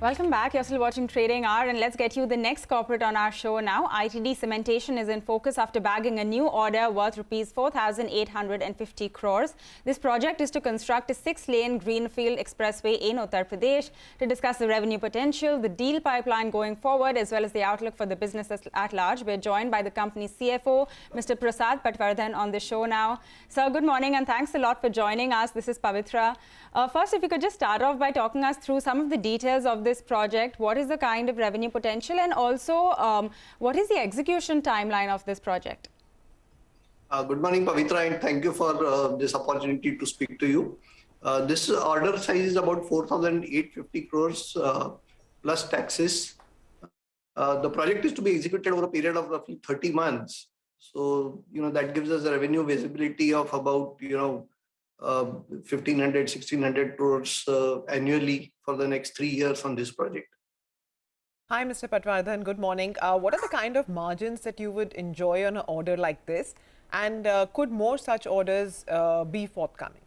Welcome back. You're still watching Trading Hour, and let's get you the next corporate on our show now. ITD Cementation is in focus after bagging a new order worth rupees 4,850 crores. This project is to construct a 6-lane greenfield expressway in Uttar Pradesh. To discuss the revenue potential, the deal pipeline going forward, as well as the outlook for the business at large, we're joined by the company's CFO, Mr. Prasad Patwardhan, on the show now. Sir, good morning, and thanks a lot for joining us. This is Pavitra. First, if you could just start off by talking us through some of the details of this project. What is the kind of revenue potential, and also what is the execution timeline of this project? Good morning, Pavitra, and thank you for this opportunity to speak to you. This order size is about 4,850 crores plus taxes. The project is to be executed over a period of roughly 30 months. So, that gives us a revenue visibility of about, 1,500, 1,600 crores annually for the next 3 years on this project. Hi, Mr. Patwardhan. Good morning. What are the kind of margins that you would enjoy on an order like this? And could more such orders be forthcoming?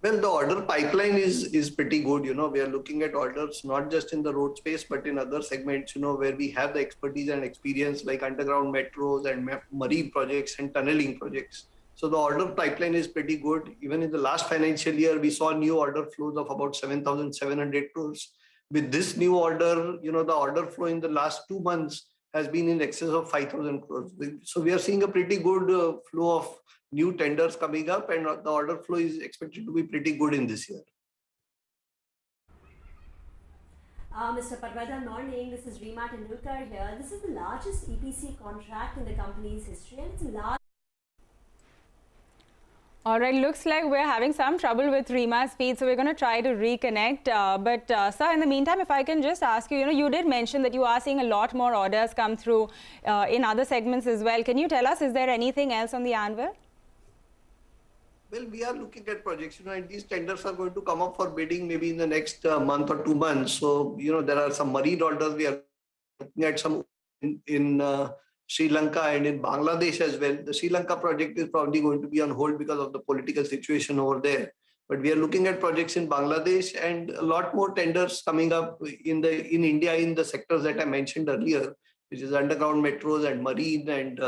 Well, the order pipeline is pretty good. We are looking at orders not just in the road space, but in other segments, where we have the expertise and experience like underground metros and marine projects and tunneling projects. So the order pipeline is pretty good. Even in the last financial year, we saw new order flows of about 7,700 crores. With this new order, the order flow in the last 2 months has been in excess of 5,000 crores. So we are seeing a pretty good flow of new tenders coming up, and the order flow is expected to be pretty good in this year. Mr. Patwardhan, morning. This is Reema Tendulkar here. This is the largest EPC contract in the company's history, and it's a large. All right, looks like we're having some trouble with Reema's speed, so we're going to try to reconnect. Sir, in the meantime, if I can just ask you, you did mention that you are seeing a lot more orders come through in other segments as well. Can you tell us, is there anything else on the anvil? Well, we are looking at projects, and these tenders are going to come up for bidding maybe in the next month or 2 months. So, there are some marine orders. We are looking at some in Sri Lanka and in Bangladesh as well. The Sri Lanka project is probably going to be on hold because of the political situation over there. But we are looking at projects in Bangladesh and a lot more tenders coming up in India in the sectors that I mentioned earlier, which is underground metros and marine and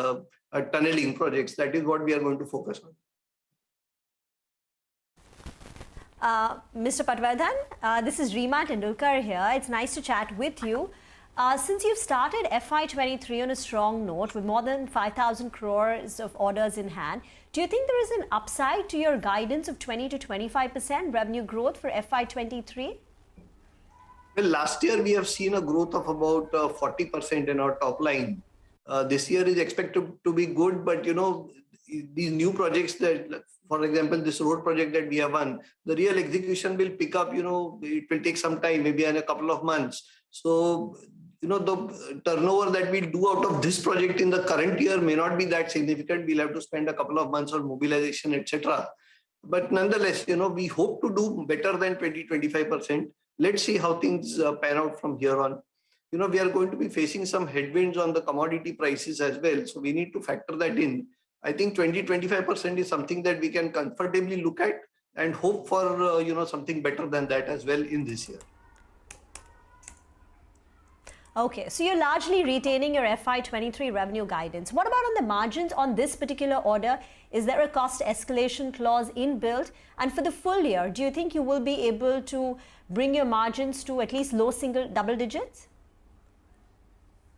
tunneling projects. That is what we are going to focus on. Mr. Patwardhan, this is Reema Tendulkar here. It's nice to chat with you. Since you've started FY23 on a strong note with more than 5,000 crores of orders in hand, do you think there is an upside to your guidance of 20 to 25% revenue growth for FY23? Well, last year we have seen a growth of about 40% in our top line. This year is expected to be good, but these new projects that, for example, this road project that we have won, the real execution will pick up, it will take some time, maybe in a couple of months. So, the turnover that we do out of this project in the current year may not be that significant. We'll have to spend a couple of months on mobilization, etc. But nonetheless, we hope to do better than 20-25%. Let's see how things pan out from here on. We are going to be facing some headwinds on the commodity prices as well. So we need to factor that in. I think 20-25% is something that we can comfortably look at and hope for, something better than that as well in this year. Okay, so you're largely retaining your FY23 revenue guidance. What about on the margins on this particular order? Is there a cost escalation clause inbuilt? And for the full year, do you think you will be able to bring your margins to at least low double digits?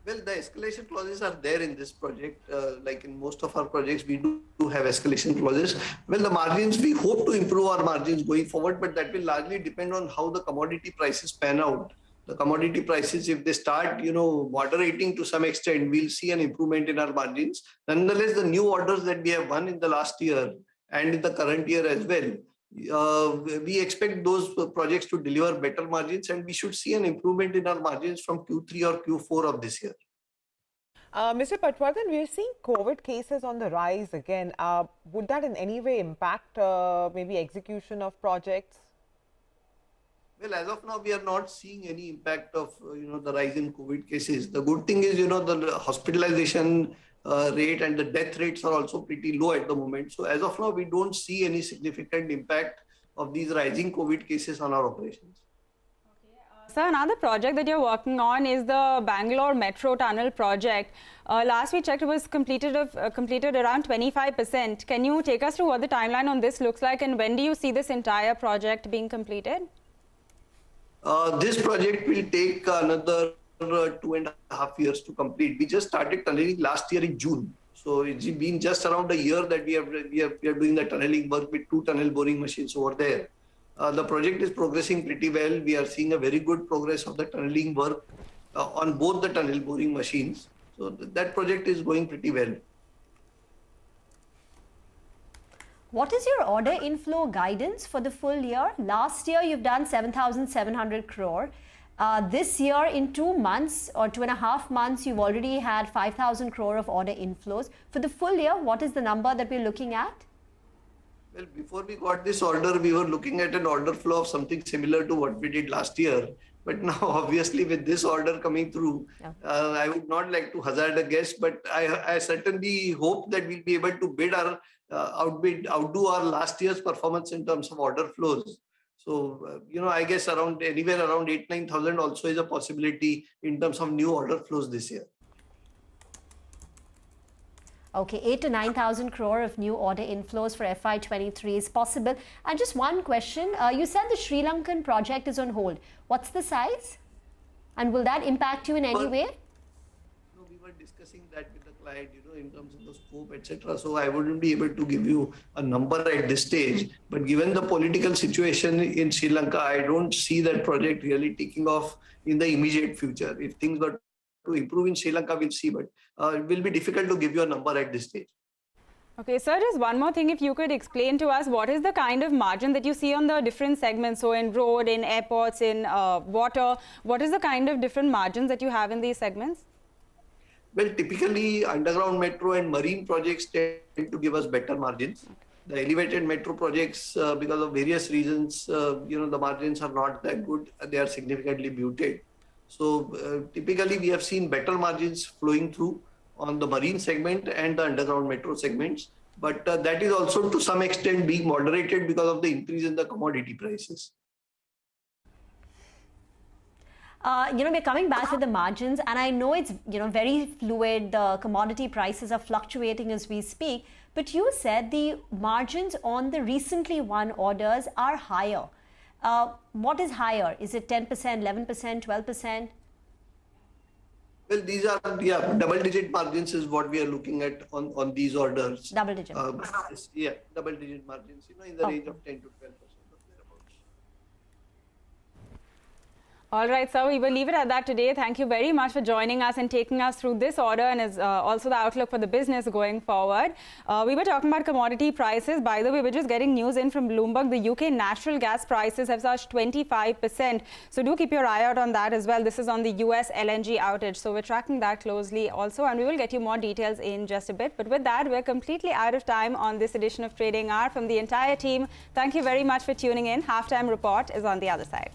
Well, the escalation clauses are there in this project. Like in most of our projects, we do have escalation clauses. Well, the margins, we hope to improve our margins going forward, but that will largely depend on how the commodity prices pan out. The commodity prices, if they start, moderating to some extent, we'll see an improvement in our margins. Nonetheless, the new orders that we have won in the last year and in the current year as well, we expect those projects to deliver better margins, and we should see an improvement in our margins from Q3 or Q4 of this year. Mr. Patwardhan, we are seeing COVID cases on the rise again. Would that in any way impact maybe execution of projects? Well, as of now, we are not seeing any impact of, the rise in COVID cases. The good thing is, the hospitalization rate and the death rates are also pretty low at the moment. So as of now, we don't see any significant impact of these rising COVID cases on our operations. sir, another project that you're working on is the Bangalore Metro Tunnel project. Last we checked, it was completed around 25%. Can you take us through what the timeline on this looks like, and when do you see this entire project being completed? This project will take another 2.5 years to complete. We just started tunneling last year in June. So it's been just around a year that we are doing the tunneling work with 2 tunnel boring machines over there. The project is progressing pretty well. We are seeing a very good progress of the tunneling work on both the tunnel boring machines. So that project is going pretty well. What is your order inflow guidance for the full year? Last year, you've done 7,700 crore. This year, in 2 months or 2.5 months, you've already had 5,000 crore of order inflows. For the full year, what is the number that we're looking at? Well, before we got this order, we were looking at an order flow of something similar to what we did last year. But now, obviously, with this order coming through, I would not like to hazard a guess, but I certainly hope that we'll be able to outdo our last year's performance in terms of order flows. So, I guess anywhere around 8,000-9,000 also is a possibility in terms of new order flows this year. Okay, 8,000 to 9,000 crore of new order inflows for FY23 is possible. And just one question, you said the Sri Lankan project is on hold. What's the size? And will that impact you in any way? No, we were discussing that with the client, in terms of the scope, etc. So I wouldn't be able to give you a number at this stage. But given the political situation in Sri Lanka, I don't see that project really taking off in the immediate future. If things were to improve in Sri Lanka, we'll see, but it will be difficult to give you a number at this stage. Okay, sir, just one more thing, if you could explain to us what is the kind of margin that you see on the different segments, so in road, in airports, in water, what is the kind of different margins that you have in these segments? Well, typically underground metro and marine projects tend to give us better margins. The elevated metro projects, because of various reasons, the margins are not that good. They are significantly muted. So typically we have seen better margins flowing through on the marine segment and the underground metro segments. But that is also to some extent being moderated because of the increase in the commodity prices. We're coming back to the margins, and I know it's, very fluid. The commodity prices are fluctuating as we speak. But you said the margins on the recently won orders are higher. What is higher? Is it 10%, 11%, 12%? Well, these are, double-digit margins is what we are looking at on these orders. Double-digit. Double-digit margins, in the range of 10 to 12%. All right, sir, we will leave it at that today. Thank you very much for joining us and taking us through this order and also the outlook for the business going forward. We were talking about commodity prices. By the way, we're just getting news in from Bloomberg. The UK natural gas prices have surged 25%. So do keep your eye out on that as well. This is on the US LNG outage. So we're tracking that closely also, and we will get you more details in just a bit. But with that, we're completely out of time on this edition of Trading Hour. From the entire team, thank you very much for tuning in. Halftime report is on the other side.